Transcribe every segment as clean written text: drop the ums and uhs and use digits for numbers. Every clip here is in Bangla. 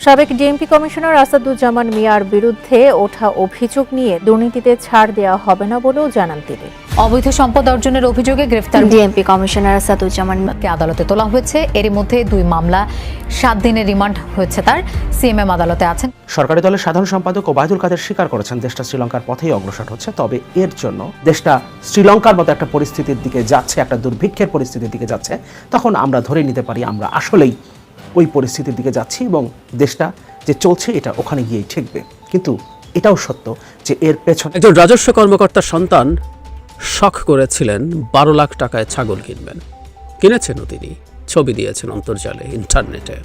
সাবেক ডিএমপি কমিশনার আসাদুজ্জামান মিয়ার বিরুদ্ধে ওঠা অভিযোগ নিয়ে দুর্নীতিতে ছাড় দেওয়া হবে না বলেও জানান তিনি। অবৈধ সম্পদ অর্জনের অভিযোগে গ্রেফতার ডিএমপি কমিশনার আসাদুজ্জামানকে আদালতে তোলা হয়েছে। এরই মধ্যে 2 মামলা 7 দিনের রিমান্ড হয়েছে তার। সিএমএম আদালতে আছেন। সরকারি দলের সাধারণ সম্পাদক ওবায়দুল কাদের স্বীকার করেছেন দেশটা শ্রীলঙ্কার পথেই অগ্রসর হচ্ছে, তবে এর জন্য দেশটা শ্রীলঙ্কার মতো একটা পরিস্থিতির দিকে যাচ্ছে, একটা দুর্ভিক্ষের পরিস্থিতির দিকে যাচ্ছে, তখন আমরা ধরে নিতে পারি আমরা আসলেই ওই পরিস্থিতির দিকে যাচ্ছি এবং দেশটা যে চলছে এটা ওখানে গিয়েই ঠেকবে। কিন্তু এটাও সত্য যে এর পেছনে একজন রাজস্ব কর্মকর্তার সন্তান শখ করেছিলেন 12 লাখ টাকায় ছাগল কিনবেন। কিনেছেনও তিনি, ছবি দিয়েছেন অন্তর্জালে, ইন্টারনেটে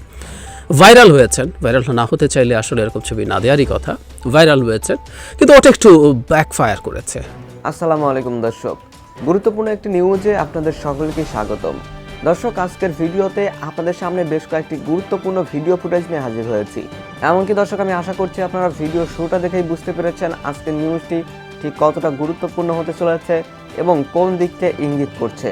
ভাইরাল হয়েছেন। ভাইরাল না হতে চাইলে আসলে এরকম ছবি না দেওয়ারই কথা। ভাইরাল হয়েছেন, কিন্তু ওটা একটু ব্যাকফায়ার করেছে। আসসালামু আলাইকুম দর্শক, গুরুত্বপূর্ণ একটি নিউজে আপনাদের সকলকে স্বাগতম। দর্শক, আজকের ভিডিওতে আপনাদের সামনে বেশ কয়েকটি গুরুত্বপূর্ণ ভিডিও ফুটেজ নিয়ে হাজির হয়েছি। এমনকি দর্শক, আমি আশা করছি আপনারা ভিডিও শুরুটা দেখেই বুঝতে পেরেছেন আজকের নিউজটি ঠিক কতটা গুরুত্বপূর্ণ হতে চলেছে এবং কোন দিককে ইঙ্গিত করছে।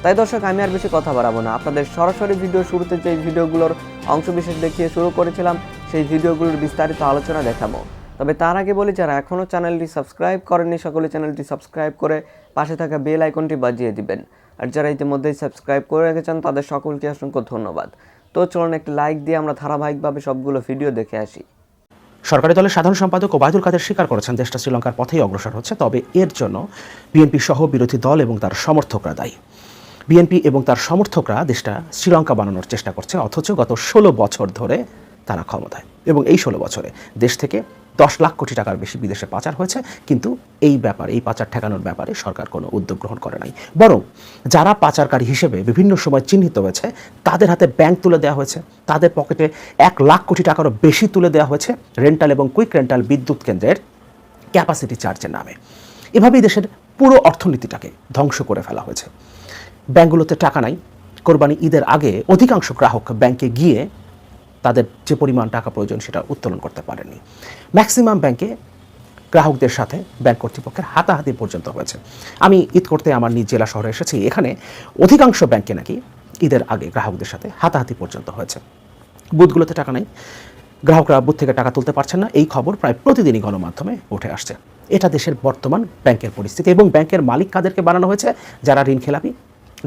তাই দর্শক, আমি আর বেশি কথা বাড়াবো না, আপনাদের সরাসরি ভিডিও শুরুতে যে ভিডিওগুলোর অংশবিশেষ দেখিয়ে শুরু করেছিলাম সেই ভিডিওগুলোর বিস্তারিত আলোচনা দেখাবো। তবে তার আগে বলি, যারা এখনও চ্যানেলটি সাবস্ক্রাইব করেননি সকলে চ্যানেলটি সাবস্ক্রাইব করে পাশে থাকা বেল আইকনটি বাজিয়ে দিবেন। আর যারা ইতিমধ্যেই সাবস্ক্রাইব করে রেখেছেন তাদের সকলকে অসংখ্য ধন্যবাদ। তো চলুন একটি লাইক দিয়ে আমরা ধারাবাহিকভাবে সবগুলো ভিডিও দেখে আসি। সরকারি দলের সাধারণ সম্পাদক ওবায়দুল কাদের স্বীকার করেছেন দেশটা শ্রীলঙ্কার পথেই অগ্রসর হচ্ছে, তবে এর জন্য বিএনপি সহ বিরোধী দল এবং তার সমর্থকরা দায়ী। বিএনপি এবং তার সমর্থকরা দেশটা শ্রীলঙ্কা বানানোর চেষ্টা করছে, অথচ গত 16 বছর ধরে তারা ক্ষমতায় এবং এই 16 বছরে দেশ থেকে 10 লাখ কোটি টাকার বেশি বিদেশে পাচার হয়েছে, কিন্তু এই পাচার ঠেকানোর ব্যাপারে সরকার কোনো উদ্যোগ গ্রহণ করে নাই। বরং যারা পাচারকারী হিসেবে বিভিন্ন সময় চিহ্নিত হয়েছে তাদের হাতে ব্যাংক তুলে দেওয়া হয়েছে, তাদের পকেটে 1 লাখ কোটি টাকারও বেশি তুলে দেওয়া হয়েছে রেন্টাল এবং কুইক রেন্টাল বিদ্যুৎ কেন্দ্রের ক্যাপাসিটি চার্জের নামে। এভাবেই দেশের পুরো অর্থনীতিটাকে ধ্বংস করে ফেলা হয়েছে। ব্যাংকগুলোতে টাকা নাই। কোরবানি ঈদের আগে অধিকাংশ গ্রাহক ব্যাংকে গিয়ে তাদের যে পরিমাণ টাকা প্রয়োজন সেটা উত্তোলন করতে পারেনি। ম্যাক্সিমাম ব্যাংকে গ্রাহকদের সাথে ব্যাংক কর্তৃপক্ষের হাতাহাতি পর্যন্ত হয়েছে। আমি ঈদ করতে আমার নিজ জেলা শহরে এসেছি, এখানে অধিকাংশ ব্যাংকে নাকি ঈদের আগে গ্রাহকদের সাথে হাতাহাতি পর্যন্ত হয়েছে। বুথগুলোতে টাকা নেই, গ্রাহকরা বুথ থেকে টাকা তুলতে পারছেন না, এই খবর প্রায় প্রতিদিনই গণমাধ্যমে উঠে আসছে। এটা দেশের বর্তমান ব্যাংকের পরিস্থিতি এবং ব্যাংকের মালিক কাদেরকে বানানো হয়েছে? যারা ঋণ খেলাপি,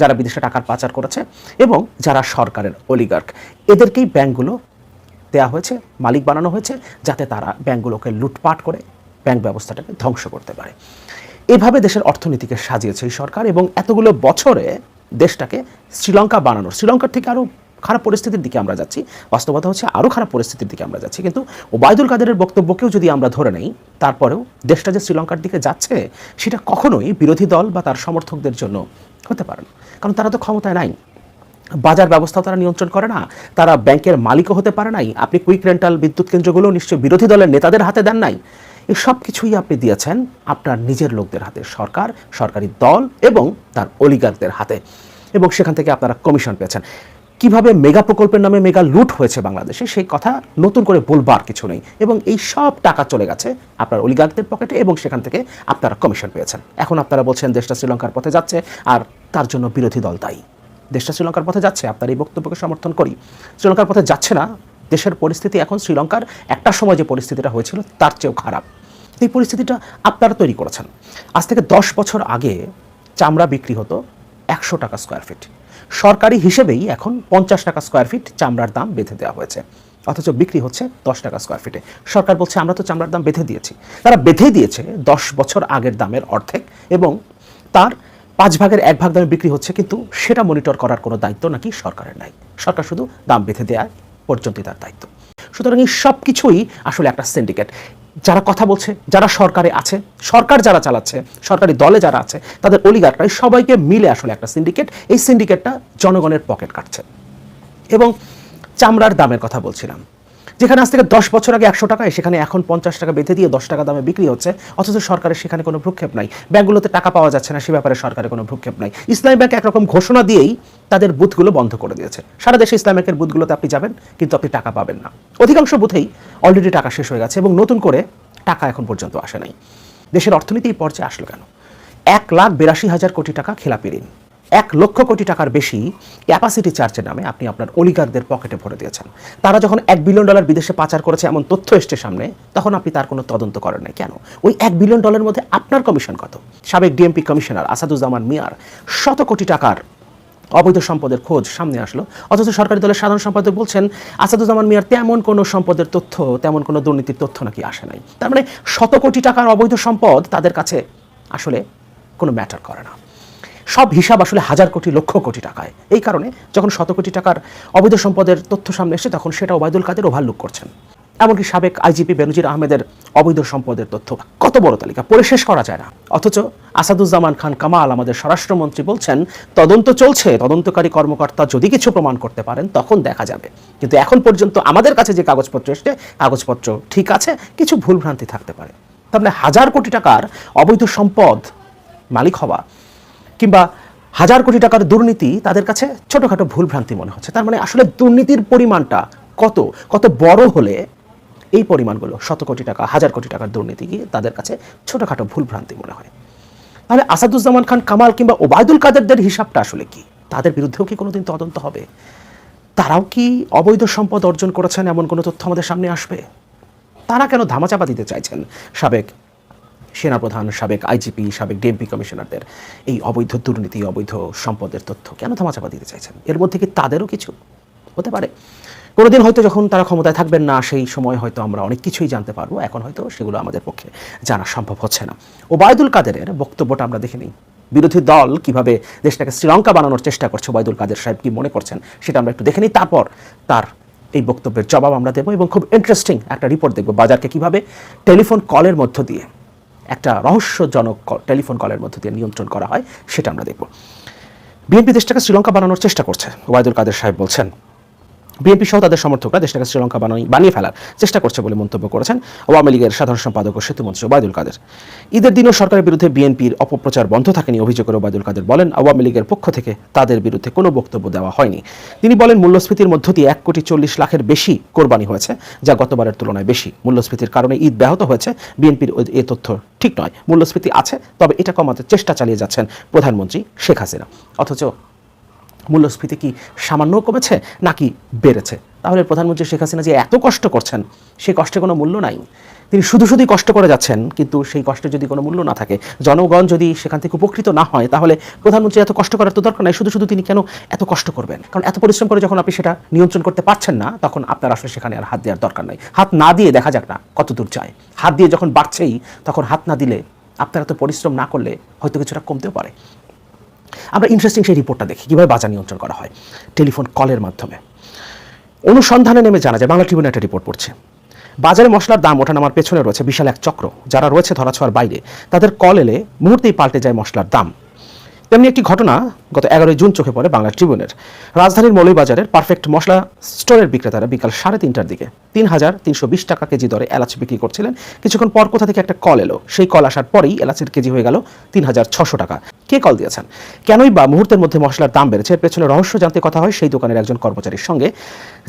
যারা বিদেশে টাকার পাচার করেছে এবং যারা সরকারের অলিগার্ক, এদেরকেই ব্যাংকগুলো দেওয়া হয়েছে, মালিক বানানো হয়েছে, যাতে তারা ব্যাংকগুলোকে লুটপাট করে ব্যাংক ব্যবস্থাটাকে ধ্বংস করতে পারে। এভাবে দেশের অর্থনীতিকে সাজিয়েছে এই সরকার এবং এতগুলো বছরে দেশটাকে শ্রীলঙ্কার থেকে আরও খারাপ পরিস্থিতির দিকে আমরা যাচ্ছি। বাস্তবতা হচ্ছে আরও খারাপ পরিস্থিতির দিকে আমরা যাচ্ছি। কিন্তু ওবায়দুল কাদেরের বক্তব্যকেও যদি আমরা ধরে নেই, তারপরেও দেশটা যে শ্রীলঙ্কার দিকে যাচ্ছে সেটা কখনোই বিরোধী দল বা তার সমর্থকদের জন্য হতে পারে না, কারণ তারা তো ক্ষমতায় নাই। বাজার ব্যবস্থাও তারা নিয়ন্ত্রণ করে না, তারা ব্যাংকের মালিকও হতে পারে নাই। আপনি কুইক রেন্টাল বিদ্যুৎ কেন্দ্রগুলো নিশ্চয়ই বিরোধী দলের নেতাদের হাতে দেন নাই। এই সব কিছুই আপনি দিয়েছেন আপনার নিজের লোকদের হাতে, সরকার, সরকারি দল এবং তার অলিগারদের হাতে, এবং সেখান থেকে আপনারা কমিশন পেয়েছেন। কিভাবে মেগা প্রকল্পের নামে মেগা লুট হয়েছে বাংলাদেশে সেই কথা নতুন করে বলবার কিছু নেই, এবং এই সব টাকা চলে গেছে আপনার অলিগারদের পকেটে এবং সেখান থেকে আপনারা কমিশন পেয়েছেন। এখন আপনারা বলছেন দেশটা শ্রীলঙ্কার পথে যাচ্ছে আর তার জন্য বিরোধী দল দায়ী। দেশটা শ্রীলঙ্কার পথে যাচ্ছে, আপনার এই বক্তব্যকে সমর্থন করি। শ্রীলঙ্কার পথে যাচ্ছে না, দেশের পরিস্থিতি এখন শ্রীলঙ্কার একটা সময় যে পরিস্থিতিটা হয়েছিল তার চেয়েও খারাপ। এই পরিস্থিতিটা আপনারা তৈরি করেছেন। আজ থেকে 10 বছর আগে চামড়া বিক্রি হতো 100 টাকা স্কোয়ার ফিট, সরকারি হিসেবেই এখন 50 টাকা স্কোয়ার ফিট চামড়ার দাম বেঁধে দেওয়া হয়েছে, অথচ বিক্রি হচ্ছে 10 টাকা স্কোয়ার ফিটে। সরকার বলছে আমরা তো চামড়ার দাম বেঁধে দিয়েছি। তারা বেঁধে দিয়েছে 10 বছর আগের দামের অর্ধেক এবং তার 5 ভাগের 1 ভাগ দামে বিক্রি হচ্ছে, কিন্তু সেটা মনিটর করার কোনো দায়িত্ব নাকি সরকারের নাই। সরকার শুধু দাম বেঁধে দেওয়া পর্যন্তই তার দায়িত্ব। সুতরাং এই সব কিছুই আসলে একটা সিন্ডিকেট। যারা কথা বলছে, যারা সরকারে আছে, সরকার যারা চালাচ্ছে, সরকারি দলে যারা আছে, তাদের অলিগাররা সবাইকে মিলে আসলে একটা সিন্ডিকেট। এই সিন্ডিকেটটা জনগণের পকেট কাটছে। এবং চামড়ার দামের কথা বলছিলাম, যেখানে আজ থেকে 10 বছর আগে 100 টাকায় সেখানে এখন 50 টাকা বেঁধে দিয়ে 10 টাকা দামে বিক্রি হচ্ছে, অথচ সরকারের সেখানে কোনো ভ্রুক্ষেপ নাই। ব্যাংকগুলোতে টাকা পাওয়া যাচ্ছে না, সে ব্যাপারে সরকারের কোনো ভ্রুক্ষেপ নাই। ইসলামী ব্যাংক একরকম ঘোষণা দিয়েই তাদের বুথগুলো বন্ধ করে দিয়েছে। সারা দেশে ইসলামী ব্যাংকের বুথগুলোতে আপনি যাবেন, কিন্তু আপনি টাকা পাবেন না। অধিকাংশ বুথেই অলরেডি টাকা শেষ হয়ে গেছে এবং নতুন করে টাকা এখন পর্যন্ত আসে নাই। দেশের অর্থনীতি এই পর্যায়ে আসলো কেন? 1,82,000 কোটি টাকা খেলাপি ঋণ, 1,00,000 কোটি টাকার বেশি ক্যাপাসিটি চার্জের নামে আপনি আপনার অলিগারদের পকেটে ভরে দিয়েছেন। তারা যখন $1 বিলিয়ন বিদেশে পাচার করেছে এমন তথ্য এসছে সামনে, তখন আপনি তার কোনো তদন্ত করেন নাই কেন? ওই $1 বিলিয়ন মধ্যে আপনার কমিশন কত? সাবেক ডিএমপি কমিশনার আসাদুজ্জামান মিয়ার শত কোটি টাকার অবৈধ সম্পদের খোঁজ সামনে আসলো, অথচ সরকারি দলের সাধারণ সম্পাদক বলছেন আসাদুজ্জামান মিয়ার তেমন কোনো সম্পদের তথ্য, তেমন কোনো দুর্নীতির তথ্য নাকি আসে নাই। তার মানে শত কোটি টাকার অবৈধ সম্পদ তাদের কাছে আসলে কোনো ম্যাটার করে না। সব হিসাব আসলে হাজার কোটি লক্ষ কোটি টাকায়। এই কারণে যখন শত কোটি টাকার অবৈধ সম্পদের তথ্য সামনে এসে তখন সেটা ওবায়দুল কাদের ওভারলুক করছেন। এমনকি সাবেক আইজিপি বেনজির আহমেদের অবৈধ সম্পদের তথ্য, কত বড় তালিকা, পড়ে শেষ করা যায় না। অথচ আসাদুজ্জামান খান কামাল আমাদের স্বরাষ্ট্রমন্ত্রী বলছেন তদন্ত চলছে, তদন্তকারী কর্মকর্তা যদি কিছু প্রমাণ করতে পারেন তখন দেখা যাবে। কিন্তু এখন পর্যন্ত আমাদের কাছে যে কাগজপত্র এসছে, কাগজপত্র ঠিক আছে, কিছু ভুলভ্রান্তি থাকতে পারে। তার মানে হাজার কোটি টাকার অবৈধ সম্পদ মালিক হওয়া কিংবা হাজার কোটি টাকার দুর্নীতি তাদের কাছে ছোটখাটো ভুলভ্রান্তি মনে হচ্ছে। তার মানে আসলে দুর্নীতির পরিমাণটা কত কত বড় হলে এই পরিমাণগুলো শত কোটি টাকা, হাজার কোটি টাকার দুর্নীতি কি তাদের কাছে ছোটখাটো ভুলভ্রান্তি মনে হয়? তাহলে আসাদুজ্জামান খান কামাল কিংবা ওবায়দুল কাদেরদের হিসাবটা আসলে কি? তাদের বিরুদ্ধেও কি কোনোদিন তদন্ত হবে? তারাও কি অবৈধ সম্পদ অর্জন করেছেন এমন কোনো তথ্য আমাদের সামনে আসবে? তারা কেন ধামাচাপা দিতে চাইছেন সাবেক সেনাপ্রধান, সাবেক আইজিপি, সাবেক ডিএমপি কমিশনারদের এই অবৈধ দুর্নীতি, অবৈধ সম্পদের তথ্য কেন ধামাচাপা দিতে চাইছেন? এর মধ্যে কি তাদেরও কিছু হতে পারে? কোনোদিন হয়তো যখন তারা ক্ষমতায় থাকবেন না, সেই সময় হয়তো আমরা অনেক কিছুই জানতে পারবো। এখন হয়তো সেগুলো আমাদের পক্ষে জানা সম্ভব হচ্ছে না। ওবায়দুল কাদেরের বক্তব্যটা আমরা দেখে নিই। বিরোধী দল কিভাবে দেশটাকে শ্রীলঙ্কা বানানোর চেষ্টা করছে, ওবায়দুল কাদের সাহেব কি মনে করছেন সেটা আমরা একটু দেখে নিই। তারপর তার এই বক্তব্যের জবাব আমরা দেবো এবং খুব ইন্টারেস্টিং একটা রিপোর্ট দেখবো বাজারকে কিভাবে টেলিফোন কলের মধ্য দিয়ে, একটা রহস্যজনক টেলিফোন কলের মধ্য দিয়ে নিয়ন্ত্রণ করা হয়, সেটা আমরা দেখব। বিএনপি দেশটাকে শ্রীলঙ্কা বানানোর চেষ্টা করছে, ওবায়দুল কাদের সাহেব বলছেন। বিএনপি সহ তাদের সমর্থকরা দেশটাকে শ্রীলঙ্কা বানিয়ে ফেলার চেষ্টা করছে বলে মন্তব্য করেছেন আওয়ামী লীগের সাধারণ সম্পাদক ও সেতুমন্ত্রী ওবায়দুল কাদের। ঈদের দিনও সরকারের বিরুদ্ধে বিএনপির অপপ্রচার বন্ধ থাকেনি অভিযোগ করে ওবায়দুল কাদের বলেন আওয়ামী লীগের পক্ষ থেকে তাদের বিরুদ্ধে কোনো বক্তব্য দেওয়া হয়নি। তিনি বলেন মূল্যস্ফীতির মধ্য দিয়ে 1,40,00,000-এর বেশি কোরবানি হয়েছে, যা গতবারের তুলনায় বেশি। মূল্যস্ফীতির কারণে ঈদ ব্যাহত হয়েছে, বিএনপির এ তথ্য ঠিক নয়। মূল্যস্ফীতি আছে, তবে এটা কমাতে চেষ্টা চালিয়ে যাচ্ছেন প্রধানমন্ত্রী শেখ হাসিনা। অথচ মূল্যস্ফীতি কি সামান্য কমেছে নাকি বেড়েছে? তাহলে প্রধানমন্ত্রী শেখ হাসিনা যে এত কষ্ট করছেন, সেই কষ্টে কোনো মূল্য নাই। তিনি শুধুই কষ্ট করে যাচ্ছেন, কিন্তু সেই কষ্টে যদি কোনো মূল্য না থাকে, জনগণ যদি সেখান থেকে উপকৃত না হয়, তাহলে প্রধানমন্ত্রী এত কষ্ট করার তো দরকার নাই। শুধু তিনি কেন এত কষ্ট করবেন? কারণ এত পরিশ্রম করে যখন আপনি সেটা নিয়ন্ত্রণ করতে পারছেন না, তখন আপনার আসলে সেখানে আর হাত দেওয়ার দরকার নাই। হাত না দিয়ে দেখা যাক না কত দূর যায়। হাত দিয়ে যখন বাড়ছেই, তখন হাত না দিলে, আপনার এত পরিশ্রম না করলে হয়তো কিছুটা কমতেও পারে। আমরা ইন্টারেস্টিং সেই রিপোর্টটা দেখি কীভাবে বাজার নিয়ন্ত্রণ করা হয় টেলিফোন কলের মাধ্যমে। অনুসন্ধানে নেমে জানা যায়, বাংলা ট্রিবিউন একটা রিপোর্ট পড়ছে, বাজারে মশলার দাম ওঠানামার পেছনে রয়েছে বিশাল এক চক্র। যারা রয়েছে ধরাছোঁয়ার বাইরে, তাদের কল এলে মুহূর্তেই পাল্টে যায় মশলার দাম। তেমনি একটি ঘটনা গত 11 জুন চোখে পড়ে বাংলা ট্রিবিউনের। রাজধানীর মৌলভীবাজারের পারফেক্ট মশলা স্টোরের বিক্রেতারা বিকাল 3:30টার দিকে 3,320 টাকা কেজি দরে এলাচ বিক্রি করছিলেন। কিছুক্ষণ পর কোথা থেকে একটা কল এলো। সেই কল আসার পরেই এলাচের কেজি হয়ে গেল 3,600 টাকা। কে কল দিয়েছেন, কেনই বা মুহূর্তের মধ্যে মশলার দাম বেড়েছে, এর পেছনে রহস্য জানতে কথা হয় সেই দোকানের একজন কর্মচারীর সঙ্গে।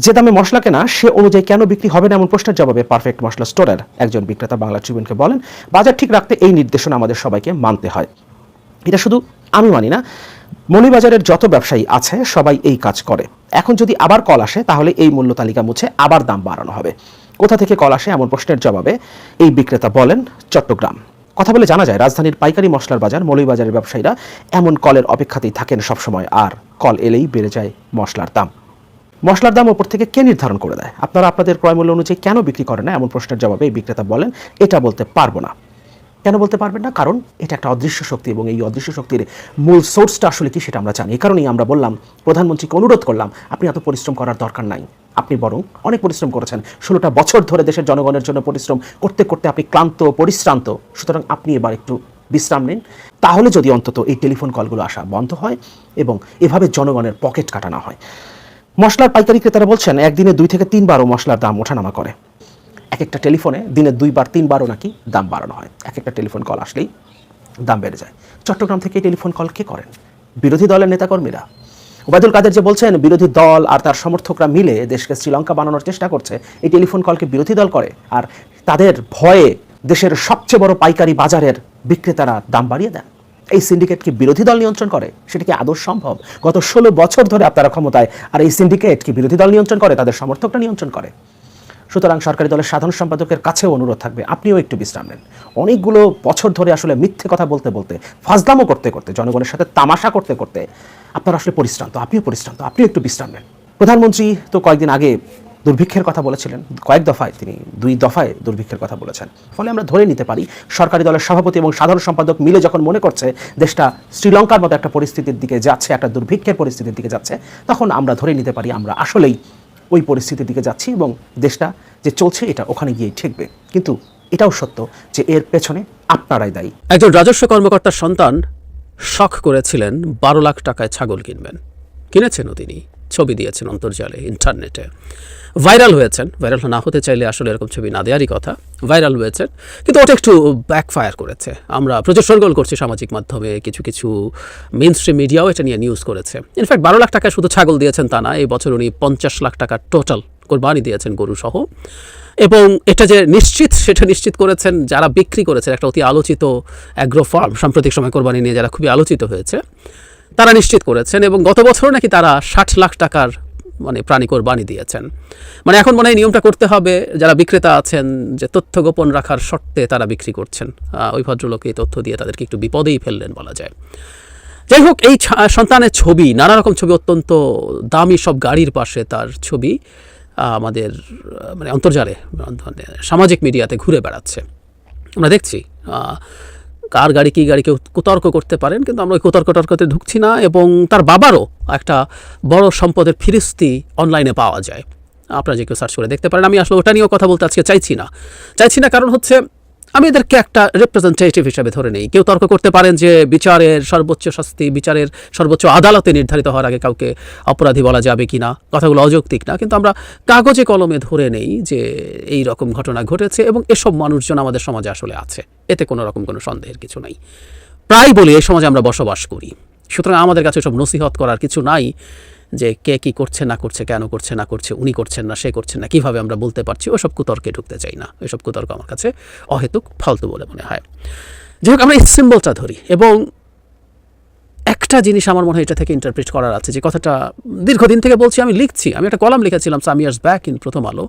যে দামে মশলা কেনা, সে অনুযায়ী কেন বিক্রি হবে না এমন প্রশ্নের জবাবে পারফেক্ট মশলা স্টোরের একজন বিক্রেতা বাংলা ট্রিবিউনকে বলেন, বাজার ঠিক রাখতে এই নির্দেশনা আমাদের সবাইকে মানতে হয়। এটা শুধু আমি মানি না, মৌলভীবাজারের যত ব্যবসায়ী আছে সবাই এই কাজ করে। এখন যদি আবার কল আসে, তাহলে এই মূল্য তালিকা মুছে আবার দাম বাড়ানো হবে। কোথা থেকে কল আসে এমন প্রশ্নের জবাবে এই বিক্রেতা বলেন, চট্টগ্রাম। কথা বলে জানা যায়, রাজধানীর পাইকারি মশলার বাজার মৌলভীবাজারের ব্যবসায়ীরা এমন কলের অপেক্ষাতেই থাকেন সবসময়, আর কল এলেই বেড়ে যায় মশলার দাম। মশলার দাম ওপর থেকে কে নির্ধারণ করে দেয়? আপনারা আপনাদের ক্রয় মূল্য অনুযায়ী কেন বিক্রি করেন না এমন প্রশ্নের জবাবে এই বিক্রেতা বলেন, এটা বলতে পারবো না। কেন বলতে পারবেন না? কারণ এটা একটা অদৃশ্য শক্তি, এবং এই অদৃশ্য শক্তির মূল সোর্সটা আসলে কি সেটা আমরা জানি। এই কারণেই আমরা বললাম, প্রধানমন্ত্রীকে অনুরোধ করলাম, আপনি এত পরিশ্রম করার দরকার নাই। আপনি বরং অনেক পরিশ্রম করেছেন, 16টা বছর ধরে দেশের জনগণের জন্য পরিশ্রম করতে করতে আপনি ক্লান্ত, পরিশ্রান্ত। সুতরাং আপনি এবার একটু বিশ্রাম নিন। তাহলে যদি অন্তত এই টেলিফোন কলগুলো আসা বন্ধ হয় এবং এভাবে জনগণের পকেট কাটানো হয়। মশলার পাইকারি ক্রেতারা বলছেন, একদিনে 2 থেকে 3 বারও মশলার দাম ওঠানামা করে। এক একটা টেলিফোনে দিনে 2-3বারও নাকি দাম বাড়ানো হয়। এক একটা টেলিফোন কল আসলেই দাম বেড়ে যায়। চট্টগ্রাম থেকে এই টেলিফোন কল কে করেন? বিরোধী দলের নেতাকর্মীরা। ওবায়দুল কাদের যে বলছেন বিরোধী দল আর তার সমর্থকরা মিলে দেশকে শ্রীলঙ্কা বানানোর চেষ্টা করছে, এই টেলিফোন কলকে বিরোধী দল করে, আর তাদের ভয়ে দেশের সবচেয়ে বড় পাইকারি বাজারের বিক্রেতারা দাম বাড়িয়ে দেন। এই সিন্ডিকেটকে বিরোধী দল নিয়ন্ত্রণ করে, সেটা কি আদৌ সম্ভব? গত 16 বছর ধরে আপনারা ক্ষমতায়, আর এই সিন্ডিকেটকে বিরোধী দল নিয়ন্ত্রণ করে, তাদের সমর্থকরা নিয়ন্ত্রণ করে। সুতরাং সরকারি দলের সাধারণ সম্পাদকের কাছেও অনুরোধ থাকবে, আপনিও একটু বিশ্রাম নেন। অনেকগুলো বছর ধরে আসলে মিথ্যে কথা বলতে বলতে, ফাজলামো করতে করতে, জনগণের সাথে তামাশা করতে করতে আপনারা আসলে পরিশ্রান্ত, আপনিও পরিশ্রান্ত, আপনিও একটু বিশ্রাম নেন। প্রধানমন্ত্রী তো কয়েকদিন আগে দুর্ভিক্ষের কথা বলেছিলেন, কয়েক দফায় তিনি 2 দফায় দুর্ভিক্ষের কথা বলেছেন। ফলে আমরা ধরে নিতে পারি সরকারি দলের সভাপতি এবং সাধারণ সম্পাদক মিলে যখন মনে করছে দেশটা শ্রীলঙ্কার মতো একটা পরিস্থিতির দিকে যাচ্ছে, একটা দুর্ভিক্ষের পরিস্থিতির দিকে যাচ্ছে, তখন আমরা ধরে নিতে পারি আমরা আসলেই ওই পরিস্থিতির দিকে যাচ্ছি এবং দেশটা যে চলছে এটা ওখানে গিয়েই ঠেকবে। কিন্তু এটাও সত্য যে এর পেছনে আপনারাই দায়ী। একজন রাজস্ব কর্মকর্তার সন্তান শখ করেছিলেন 12 লাখ টাকায় ছাগল কিনবেন। কিনেছেনও তিনি, ছবি দিয়েছেন অন্তর্জালে, ইন্টারনেটে। ভাইরাল হয়েছেন। ভাইরাল না হতে চাইলে আসলে এরকম ছবি না দেওয়ারই কথা। ভাইরাল হয়েছেন, কিন্তু ওটা একটু ব্যাকফায়ার করেছে। আমরা প্রচুর সরগোল করছি সামাজিক মাধ্যমে, কিছু কিছু মেইন স্ট্রিম মিডিয়াও এটা নিয়ে নিউজ করেছে। ইনফ্যাক্ট 12 লাখ টাকায় শুধু ছাগল দিয়েছেন তা না, এই বছর উনি 50 লাখ টাকা টোটাল কোরবানি দিয়েছেন গরু সহ। এবং এটা যে নিশ্চিত, সেটা নিশ্চিত করেছেন যারা বিক্রি করেছেন, একটা অতি আলোচিত অ্যাগ্রো ফার্ম, সাম্প্রতিক সময় কোরবানি নিয়ে যারা খুবই আলোচিত হয়েছে, তারা নিশ্চিত করেছেন। এবং গত বছর নাকি তারা 60 লাখ টাকার প্রাণী কোরবানি দিয়েছেন। এখন মনে হয় নিয়মটা করতে হবে, যারা বিক্রেতা আছেন যে তথ্য গোপন রাখার শর্তে তারা বিক্রি করছেন। ওই ভদ্রলোক এই তথ্য দিয়ে তাদেরকে একটু বিপদেই ফেললেন বলা যায়। যাই হোক, এই সন্তানের ছবি, নানা রকম ছবি, অত্যন্ত দামি সব গাড়ির পাশে তার ছবি আমাদের অন্তর্জালে, সামাজিক মিডিয়াতে ঘুরে বেড়াচ্ছে। আমরা দেখছি কার গাড়ি কী গাড়ি, কেউ কুতর্ক করতে পারেন, কিন্তু আমরা ওই কুতর্কটর্কতে ঢুকছি না। এবং তার বাবারও একটা বড় সম্পদের ফিরিস্তি অনলাইনে পাওয়া যায়, আপনারা যে কেউ সার্চ করে দেখতে পারেন। আমি আসলে ওটা নিয়েও কথা বলতে আজকে চাইছি না, কারণ হচ্ছে আমি এদেরকে একটা রিপ্রেজেন্টেটিভ হিসাবে ধরে নেই। কেউ তর্ক করতে পারেন যে বিচারের সর্বোচ্চ শাস্তি বিচারের সর্বোচ্চ আদালতে নির্ধারিত হওয়ার আগে কাউকে অপরাধী বলা যাবে কি না, কথাগুলো অযৌক্তিক না, কিন্তু আমরা কাগজে কলমে ধরে নেই যে এই রকম ঘটনা ঘটেছে এবং এসব মানুষজন আমাদের সমাজে আসলে আছে, এতে কোনো রকম কোনো সন্দেহের কিছু নাই। প্রায় বলি এই সমাজে আমরা বসবাস করি, সুতরাং আমাদের কাছে সব নসিহত করার কিছু নাই যে কে কী করছে না করছে, কেন করছে না করছে, উনি করছেন না সে করছেন না, কীভাবে আমরা বলতে পারছি, ওসব কুতর্কে ঢুকতে চাই না। ওইসব কুতর্ক আমার কাছে অহেতুক, ফালতু বলে মনে হয়। যাই হোক, আমরা এই সিম্বলটা ধরি। এবং একটা জিনিস আমার মনে হয় এটা থেকে ইন্টারপ্রিট করার আছে, যে কথাটা দীর্ঘদিন থেকে বলছি, আমি লিখছি, আমি একটা কলাম লিখেছিলাম সাম ইয়ার্স ব্যাক ইন প্রথম আলো।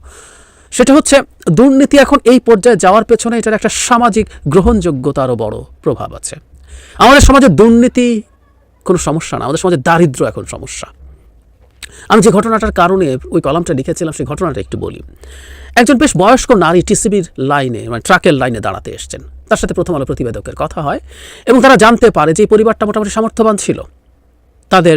সেটা হচ্ছে দুর্নীতি এখন এই পর্যায়ে যাওয়ার পেছনে এটার একটা সামাজিক গ্রহণযোগ্যতারও বড় প্রভাব আছে। আমাদের সমাজে দুর্নীতি কোনো সমস্যা না, আমাদের সমাজে দারিদ্র্য এখন সমস্যা। আমি যে ঘটনাটার কারণে ওই কলামটা লিখেছিলাম সেই ঘটনাটা একটু বলি। একজন বেশ বয়স্ক নারী টিসিবির লাইনে, ট্রাকের লাইনে দাঁড়াতে এসছেন। তার সাথে প্রথম আলো প্রতিবেদকের কথা হয় এবং তারা জানতে পারে যে এই পরিবারটা মোটামুটি সামর্থ্যবান ছিল। তাদের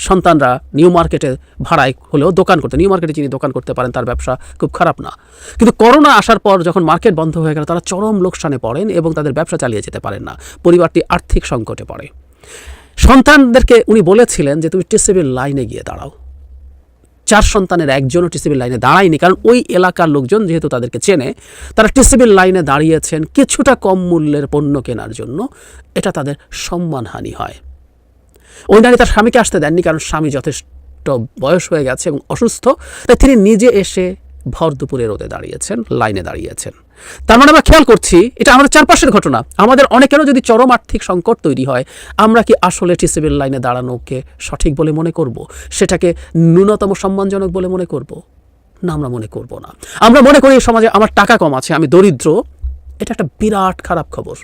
সন্তানরা নিউ মার্কেটে ভাড়ায় হলেও দোকান করতে, নিউ মার্কেটে যিনি দোকান করতে পারেন তার ব্যবসা খুব খারাপ না, কিন্তু করোনা আসার পর যখন মার্কেট বন্ধ হয়ে গেল তারা চরম লোকসানে পড়েন এবং তাদের ব্যবসা চালিয়ে যেতে পারেন না। পরিবারটি আর্থিক সংকটে পড়ে। সন্তানদেরকে উনি বলেছিলেন যে তুমি টিসিবির লাইনে গিয়ে দাঁড়াও। 4 সন্তানের একজনও টিসিবির লাইনে দাঁড়ায়নি, কারণ ওই এলাকার লোকজন যেহেতু তাদেরকে চেনে, তারা টিসিবির লাইনে দাঁড়িয়েছেন কিছুটা কম মূল্যের পণ্য কেনার জন্য। এটা তাদের সম্মানহানি হয়। ওই নারী তার স্বামীকে আসতে দেননি, কারণ স্বামী যথেষ্ট বয়স হয়ে গেছে এবং অসুস্থ, তাই তিনি নিজে এসে ভর দুপুরে রোদে দাঁড়িয়েছেন, লাইনে দাঁড়িয়েছেন। তার মানে আমরা খেয়াল করছি এটা আমাদের চারপাশের ঘটনা। আমাদের অনেকেরও যদি চরম আর্থিক সংকট তৈরি হয়, আমরা কি আসলে টিসিবির লাইনে দাঁড়ানোকে সঠিক বলে মনে করব? সেটাকে ন্যূনতম সম্মানজনক বলে মনে করব? না, আমরা মনে করব না। আমরা মনে করি এই সমাজে আমার টাকা কম আছে, আমি দরিদ্র। এটা একটা বিরাট খারাপ খবর।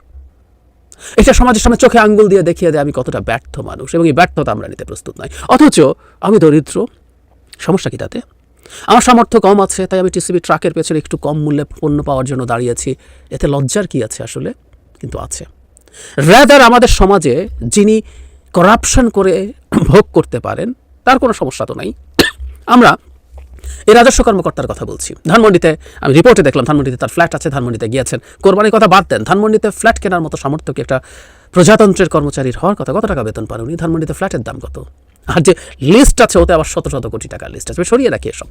এটা সমাজের সামনে চোখে আঙ্গুল দিয়ে দেখিয়ে দেয় আমি কতটা ব্যর্থ মানুষ, এবং এই ব্যর্থতা আমরা নিতে প্রস্তুত নই। অথচ আমি দরিদ্র, সমস্যা কি তাতে? আমার সামর্থ্য কম আছে, তাই আমি টিসিবি ট্রাকের পেছনে একটু কম মূল্যে পণ্য পাওয়ার জন্য দাঁড়িয়েছি। এতে লজ্জার কি আছে আসলে? কিন্তু আছে। রাদার আমাদের সমাজে যিনি করাপশন করে ভোগ করতে পারেন তার কোনো সমস্যা তো নাই। আমরা এই রাজস্ব কর্মকর্তার কথা বলছি। ধানমন্ডিতে আমি রিপোর্টে দেখলাম ধানমন্ডিতে তার ফ্ল্যাট আছে, ধানমন্ডিতে গিয়েছেন। কোরবানির কথা বাদ দেন, ধানমন্ডিতে ফ্ল্যাট কেনার মতো সামর্থ্য কি একটা প্রজাতন্ত্রের কর্মচারীর হওয়ার কথা? কত টাকা বেতন পান উনি? ধানমন্ডিতে ফ্ল্যাটের দাম কত? আর যে লিস্ট আছে ওতে আবার শত শত কোটি টাকার লিস্ট আছে, সরিয়ে রাখি এসব।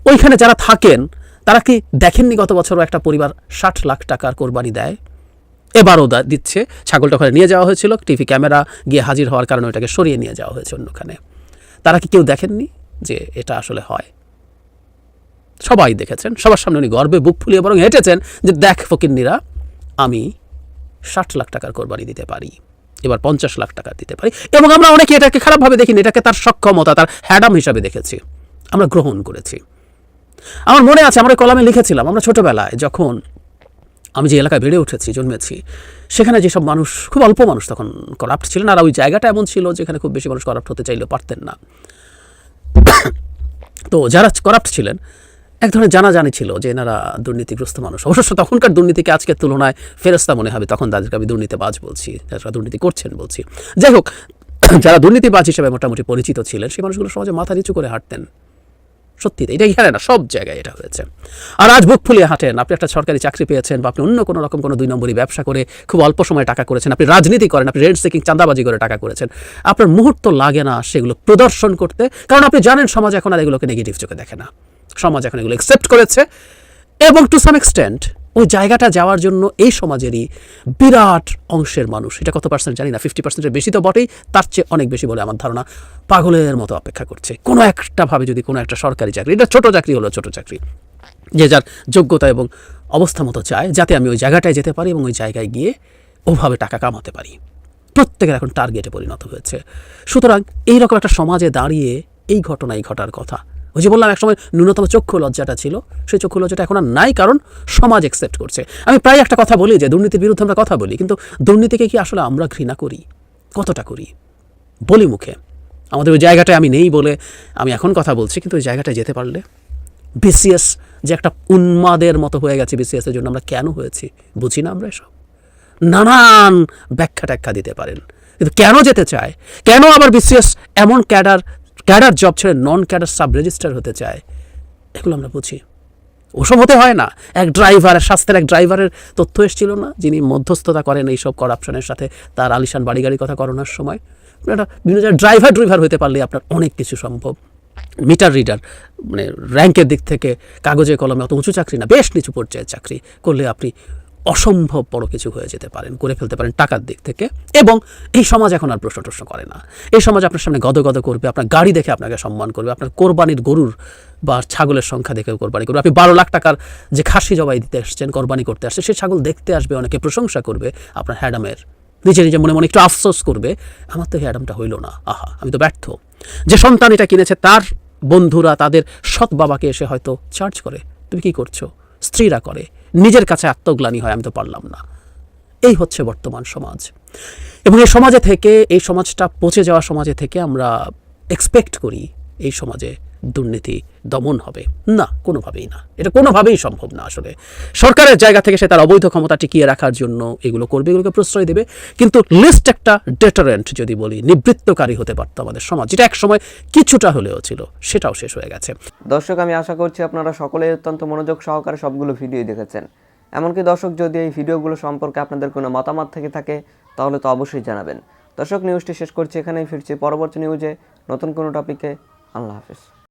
ওইখানে যারা থাকেন তারা কি দেখেননি গত বছরও একটা পরিবার 60 লাখ টাকার কোরবানি দেয়? এবারও দিচ্ছে। ছাগলটা ওখানে নিয়ে যাওয়া হয়েছিল, টিভি ক্যামেরা গিয়ে হাজির হওয়ার কারণে ওটাকে সরিয়ে নিয়ে যাওয়া হয়েছে অন্যখানে। তারা কি কেউ দেখেননি যে এটা আসলে হয়? সবাই দেখেছেন, সবার সামনে উনি গর্বে বুক ফুলিয়ে বরং হেঁটেছেন যে দেখ ফকিন্নিরা, আমি 60 লাখ টাকার কোরবানি দিতে পারি। এবার 50 লাখ টাকা দিতে পারি। এবং আমরা অনেকে এটাকে খারাপভাবে দেখিনি, এটাকে তার সক্ষমতা, তার হ্যাডাম হিসাবে দেখেছি, আমরা গ্রহণ করেছি। আমার মনে আছে, আমরা কলামে লিখেছিলাম, আমরা ছোটবেলায় যখন আমি যে এলাকায় বেড়ে উঠেছি, জন্মেছি, সেখানে যেসব মানুষ, খুব অল্প মানুষ তখন করাপ্ট ছিলেন, আর ওই জায়গাটা এমন ছিল যেখানে খুব বেশি মানুষ করাপ্ট হতে চাইলেও পারতেন না। তো যারা করাপ্ট ছিলেন, এক ধরনের জানাজানি ছিল যে এনারা দুর্নীতিগ্রস্ত মানুষ। অবশ্য তখনকার দুর্নীতিকে আজকের তুলনায় ফেরেস্তা মনে হবে, তখন তাদেরকে আমি দুর্নীতিবাজ বলছি, যারা দুর্নীতি করছেন বলছি। যাই হোক, যারা দুর্নীতিবাজ হিসেবে মোটামুটি পরিচিত ছিলেন, সেই মানুষগুলো সমাজে মাথা নিচু করে হাঁটতেন। সত্যি এটা এখানে না, সব জায়গায় এটা হয়েছে। আর আজ বুক ফুলিয়ে হাঁটেন, আপনি একটা সরকারি চাকরি পেয়েছেন, বা আপনি অন্য কোনো রকম কোনো 2 নম্বরই ব্যবসা করে খুব অল্প সময় টাকা করেছেন, আপনি রাজনীতি করেন, আপনি রেন্ট সিকিং, চাঁদাবাজি করে টাকা করেছেন, আপনার মুহূর্ত লাগে না সেগুলো প্রদর্শন করতে, কারণ আপনি জানেন সমাজ এখন আর এগুলোকে নেগেটিভ চোখে দেখে না। সমাজ এখন এগুলো অ্যাকসেপ্ট করেছে, এবং টু সাম এক্সটেন্ট ওই জায়গাটা যাওয়ার জন্য এই সমাজেরই বিরাট অংশের মানুষ, এটা কত পার্সেন্ট জানি না, 50%-এর বেশি তো বটেই, তার চেয়ে অনেক বেশি বলে আমার ধারণা, পাগলের মতো অপেক্ষা করছে কোনো একটা ভাবে যদি কোনো একটা সরকারি চাকরি, এটা ছোট চাকরি হলো ছোট চাকরি, যে যার যোগ্যতা এবং অবস্থা মতো চায়, যাতে আমি ওই জায়গাটায় যেতে পারি এবং ওই জায়গায় গিয়ে ওভাবে টাকা কামাতে পারি। প্রত্যেকের এখন টার্গেটে পরিণত হয়েছে। সুতরাং এইরকম একটা সমাজে দাঁড়িয়ে এই ঘটনাই ঘটার কথা। ওই যে বললাম, একসময় ন্যূনতম চক্ষু লজ্জাটা ছিল, সেই চক্ষু লজ্জাটা এখন আর নাই, কারণ সমাজ অ্যাকসেপ্ট করছে। আমি প্রায় একটা কথা বলি যে দুর্নীতির বিরুদ্ধে আমরা কথা বলি, কিন্তু দুর্নীতিকে কি আসলে আমরা ঘৃণা করি? কতটা করি? বলি মুখে, আমাদের ওই জায়গাটায় আমি নেই বলে আমি এখন কথা বলছি, কিন্তু ওই জায়গাটায় যেতে পারলে, বিসিএস যে একটা উন্মাদের মতো হয়ে গেছে, বিসিএসের জন্য আমরা কেন হয়েছি বুঝি না আমরা এসব? নানান ব্যাখ্যা ট্যাখ্যা দিতে পারেন, কিন্তু কেন যেতে চায়, কেন আবার বিসিএস এমন ক্যাডার জব ছেড়ে নন ক্যাডার সাব রেজিস্ট্রার হতে চায়, এগুলো আমরা বুঝি। ওসব হতে হয় না। এক ড্রাইভার, স্বাস্থ্যের এক ড্রাইভারের তথ্য এসেছিল না, যিনি মধ্যস্থতা করেন এইসব করাপশনের সাথে, তার আলিশান বাড়ি গাড়ি কথা করোনার সময়। একটা বিভিন্ন জায়গায় ড্রাইভার হতে পারলে আপনার অনেক কিছু সম্ভব। মিটার রিডার, মানে র্যাঙ্কের দিক থেকে কাগজে কলমে অত উঁচু চাকরি না, বেশ নিচু পর্যায়ের চাকরি করলে আপনি অসম্ভব বড় কিছু হয়ে যেতে পারেন, করে ফেলতে পারেন টাকার দিক থেকে। এবং এই সমাজ এখন আর প্রশ্ন করে না। এই সমাজ আপনার সামনে গদ করবে, আপনার গাড়ি দেখে আপনাকে সম্মান করবে, আপনার কোরবানির গরুর বা ছাগলের সংখ্যা দেখে কোরবানি করবে। আপনি 12 লাখ টাকার যে খাসি জবাই দিতে আসছেন, কোরবানি করতে আসছে, সেই ছাগল দেখতে আসবে, অনেকে প্রশংসা করবে আপনার হ্যাডামের, নিজে মনে একটু আফসোস করবে, আমার তো হ্যাডামটা হইল না, আহা আমি তো ব্যর্থ। যে সন্তান এটা কিনেছে, তার বন্ধুরা তাদের সৎ বাবাকে এসে হয়তো চার্জ করে, তুমি কি করছো, স্ত্রীরা করে, নিজের কাছে আত্মগ্লানি হয়, আমি তো পারলাম না। এই হচ্ছে বর্তমান সমাজ। এবং এই সমাজে থেকে, এই সমাজটা পচে যাওয়া সমাজে থেকে আমরা এক্সপেক্ট করি এই সমাজে দুর্নীতি দমন হবে না, কোনোভাবেই না, এটা কোনোভাবেই সম্ভব না। আসলে সরকারের জায়গা থেকে সে তার অবৈধ ক্ষমতা টিকিয়ে রাখার জন্য এগুলো করবে, এগুলোকে প্রশ্রয় দেবে, কিন্তু লিস্ট একটা ডেটারেন্ট যদি বলি, নিবৃত্তকারী হতে পারতো আমাদের সমাজ, যেটা এক সময় কিছুটা হলেও ছিল, সেটাও শেষ হয়ে গেছে। দর্শক, আমি আশা করছি আপনারা সকলেই অত্যন্ত মনোযোগ সহকারে সবগুলো ভিডিও দেখেছেন। এমনকি দর্শক, যদি এই ভিডিওগুলো সম্পর্কে আপনাদের কোনো মতামত থেকে থাকে তাহলে তো অবশ্যই জানাবেন। দর্শক, নিউজটি শেষ করছি এখানেই, ফিরছি পরবর্তী নিউজে নতুন কোনো টপিকে। আল্লাহ হাফেজ।